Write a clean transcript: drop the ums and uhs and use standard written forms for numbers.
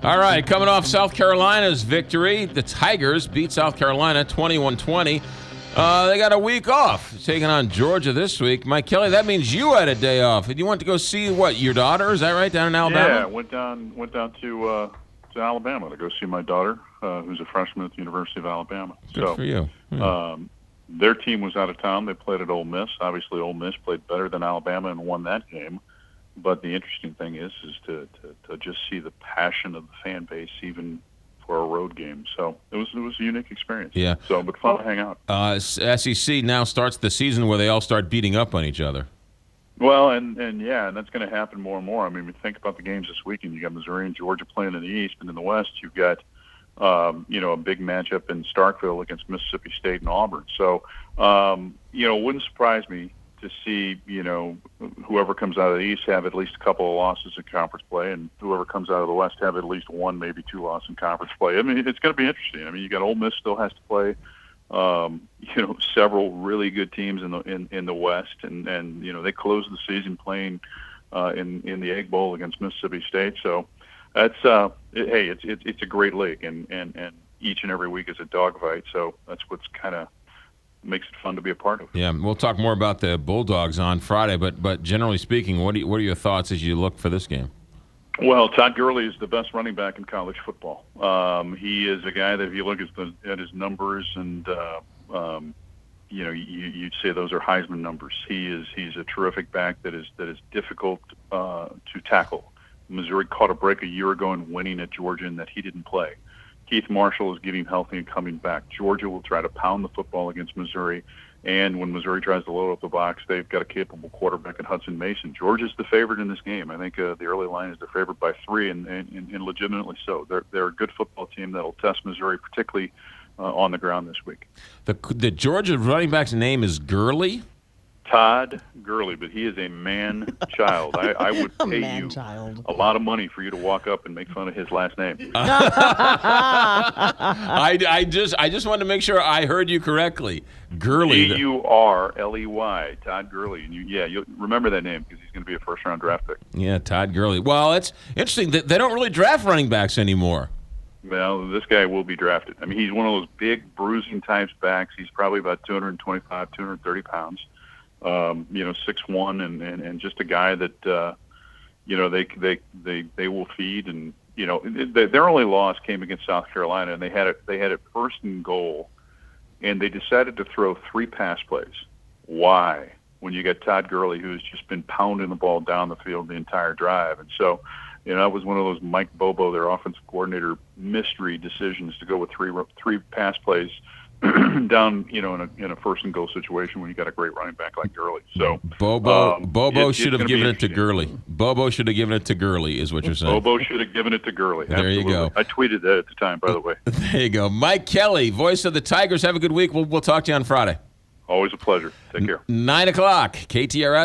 All right, coming off South Carolina's victory, the Tigers beat South Carolina 21-20. They got a week off, taking on Georgia this week. Mike Kelly, that means you had a day off. And you went to go see, what, your daughter? Is that right, down in Alabama? Yeah, went down to Alabama to go see my daughter, who's a freshman at the University of Alabama. Good for you. Their team was out of town. They played at Ole Miss. Obviously, Ole Miss played better than Alabama and won that game. But the interesting thing is to just see the passion of the fan base, even for a road game. So it was a unique experience. Yeah. So, but fun to hang out. SEC now starts the season where they all start beating up on each other. Well, and that's going to happen more and more. I mean, think about the games this weekend. You got Missouri and Georgia playing in the East, and in the West, you've got a big matchup in Starkville against Mississippi State and Auburn. So, it wouldn't surprise me to see, whoever comes out of the East have at least a couple of losses in conference play, and whoever comes out of the West have at least one, maybe two losses in conference play. I mean, it's going to be interesting. I mean, you got Ole Miss still has to play, several really good teams in the West, and they closed the season playing in the Egg Bowl against Mississippi State. So that's it's a great league, and each and every week is a dogfight. So that's what's kind of makes it fun to be a part of. Yeah, we'll talk more about the Bulldogs on Friday, but generally speaking, what are your thoughts as you look for this game? Well, Todd Gurley is the best running back in college football. He is a guy that if you look at his numbers and you'd say those are Heisman numbers. He's a terrific back that is difficult to tackle. Missouri caught a break a year ago in winning at Georgia in that he didn't play. Keith Marshall is getting healthy and coming back. Georgia will try to pound the football against Missouri, and when Missouri tries to load up the box, they've got a capable quarterback in Hudson Mason. Georgia's the favorite in this game. I think the early line is they're favored by 3, and legitimately so. They're a good football team that'll test Missouri, particularly on the ground this week. The Georgia running back's name is Gurley? Todd Gurley, but he is a man-child. I would pay you a lot of money for you to walk up and make fun of his last name. I just wanted to make sure I heard you correctly. Gurley. Gurley, Todd Gurley. And you'll remember that name because he's going to be a first-round draft pick. Yeah, Todd Gurley. Well, it's interesting that they don't really draft running backs anymore. Well, this guy will be drafted. I mean, he's one of those big bruising types backs. He's probably about 225, 230 pounds. 6'1", and just a guy that they will feed, and their only loss came against South Carolina, and they had it first and goal, and they decided to throw 3 pass plays. Why? When you got Todd Gurley, who's just been pounding the ball down the field the entire drive, and so that was one of those Mike Bobo, their offensive coordinator, mystery decisions to go with three pass plays down, in a first and goal situation when you got a great running back like Gurley. So Bobo should have given it to Gurley. Bobo should have given it to Gurley, is what you're saying. Bobo should have given it to Gurley. There Absolutely. you go. I tweeted that at the time, by the way. There you go. Mike Kelly, voice of the Tigers. Have a good week. We'll talk to you on Friday. Always a pleasure. Take care. 9 o'clock, KTRS.